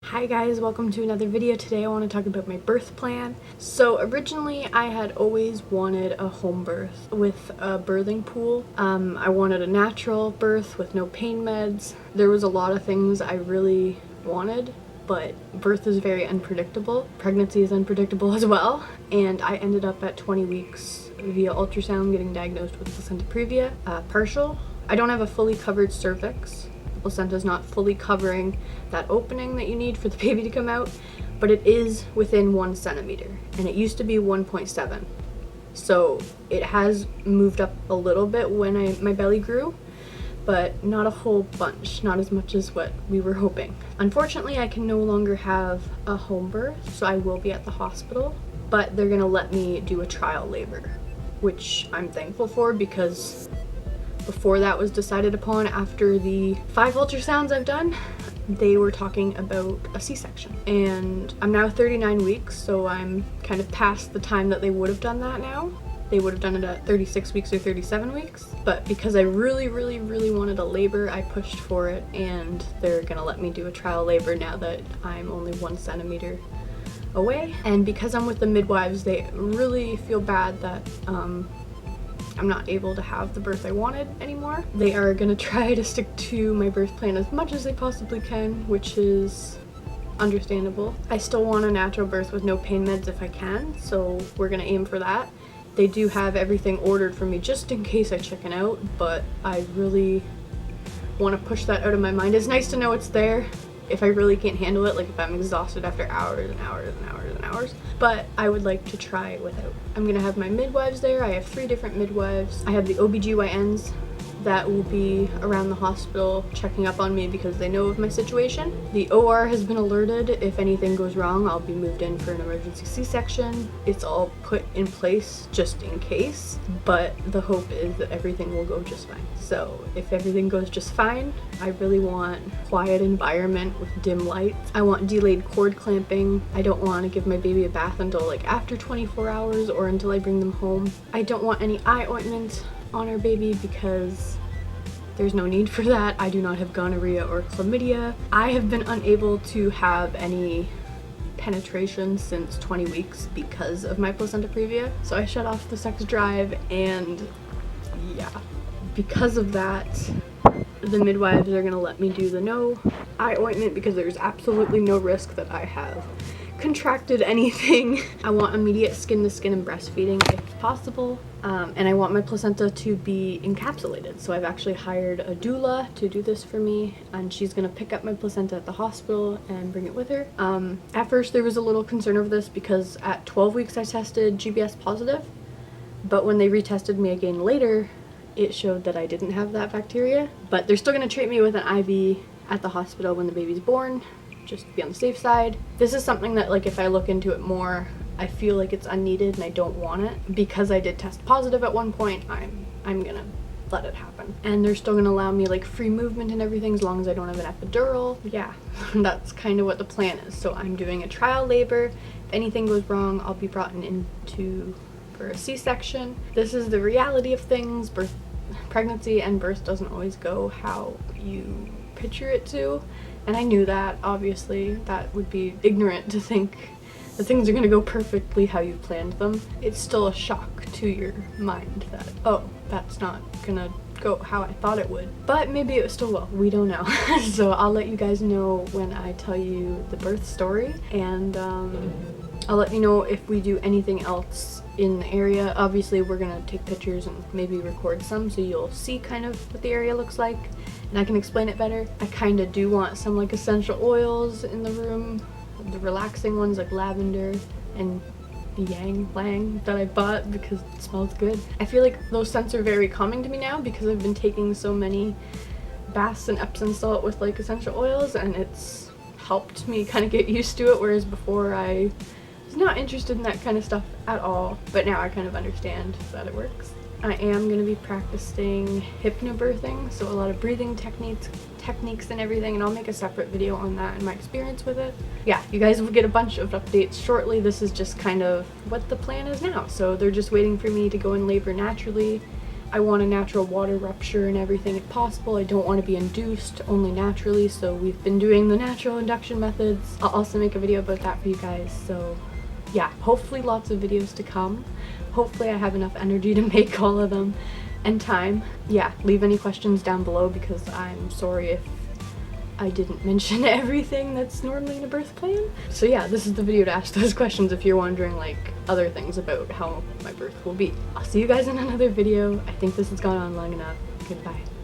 Hi guys, welcome to another video. Today I want to talk about my birth plan. So originally I had always wanted a home birth with a birthing pool. I wanted a natural birth with no pain meds. There was a lot of things I really wanted, but birth is very unpredictable. Pregnancy is unpredictable as well. And I ended up at 20 weeks via ultrasound getting diagnosed with placenta previa, partial. I don't have a fully covered cervix. Placenta is not fully covering that opening that you need for the baby to come out, but it is within 1 centimeter, and it used to be 1.7. So it has moved up a little bit when my belly grew, but not a whole bunch, not as much as what we were hoping. Unfortunately, I can no longer have a home birth, so I will be at the hospital, but they're gonna let me do a trial labor, which I'm thankful for because before that was decided upon, after the 5 ultrasounds I've done, they were talking about a C-section. And I'm now 39 weeks, so I'm kind of past the time that they would have done that now. They would have done it at 36 weeks or 37 weeks. But because I really wanted a labor, I pushed for it, and they're gonna let me do a trial labor now that I'm only 1 centimeter away. And because I'm with the midwives, they really feel bad that I'm not able to have the birth I wanted anymore. They are gonna try to stick to my birth plan as much as they possibly can, which is understandable. I still want a natural birth with no pain meds if I can, so we're gonna aim for that. They do have everything ordered for me just in case I chicken out, but I really want to push that out of my mind. It's nice to know it's there if I really can't handle it, like if I'm exhausted after hours and hours and hours and hours, but I would like to try it without. I'm gonna have my midwives there. I have 3 different midwives. I have the OBGYNs that will be around the hospital checking up on me because they know of my situation. The OR has been alerted. If anything goes wrong, I'll be moved in for an emergency C-section. It's all put in place just in case, but the hope is that everything will go just fine. So if everything goes just fine, I really want a quiet environment with dim lights. I want delayed cord clamping. I don't want to give my baby a bath until like after 24 hours or until I bring them home. I don't want any eye ointment on our baby because there's no need for that. I do not have gonorrhea or chlamydia. I have been unable to have any penetration since 20 weeks because of my placenta previa. So I shut off the sex drive, and yeah, because of that, the midwives are gonna let me do the no eye ointment because there's absolutely no risk that I have contracted anything. I want immediate skin-to-skin and breastfeeding if possible, and I want my placenta to be encapsulated. So I've actually hired a doula to do this for me, and she's gonna pick up my placenta at the hospital and bring it with her. At first there was a little concern over this because at 12 weeks I tested GBS positive, but when they retested me again later, it showed that I didn't have that bacteria. But they're still gonna treat me with an IV at the hospital when the baby's born, just to be on the safe side. This is something that, like, if I look into it more, I feel like it's unneeded and I don't want it. Because I did test positive at one point, I'm gonna let it happen. And they're still gonna allow me like free movement and everything as long as I don't have an epidural. Yeah, that's kind of what the plan is. So I'm doing a trial labor. If anything goes wrong, I'll be brought into for a C-section. This is the reality of things. Pregnancy and birth doesn't always go how you picture it to. And I knew that, obviously. That would be ignorant to think that things are gonna go perfectly how you planned them. It's still a shock to your mind that, oh, that's not gonna go how I thought it would. But maybe it still will, we don't know. So I'll let you guys know when I tell you the birth story, and I'll let you know if we do anything else in the area. Obviously we're gonna take pictures and maybe record some so you'll see kind of what the area looks like and I can explain it better. I kind of do want some like essential oils in the room, the relaxing ones like lavender and yang lang that I bought because it smells good. I feel like those scents are very calming to me now because I've been taking so many baths and Epsom salt with like essential oils, and it's helped me kind of get used to it, whereas before I was not interested in that kind of stuff at all, but now I kind of understand that it works. I am going to be practicing hypnobirthing, so a lot of breathing techniques and everything, and I'll make a separate video on that and my experience with it. Yeah, you guys will get a bunch of updates shortly. This is just kind of what the plan is now. So they're just waiting for me to go in labor naturally I want a natural water rupture and everything if possible. I don't want to be induced, only naturally, so we've been doing the natural induction methods. I'll also make a video about that for you guys, so yeah, hopefully lots of videos to come. Hopefully I have enough energy to make all of them, and time. Yeah, leave any questions down below because I'm sorry if I didn't mention everything that's normally in a birth plan. So yeah, this is the video to ask those questions if you're wondering like other things about how my birth will be. I'll see you guys in another video. I think this has gone on long enough. Goodbye.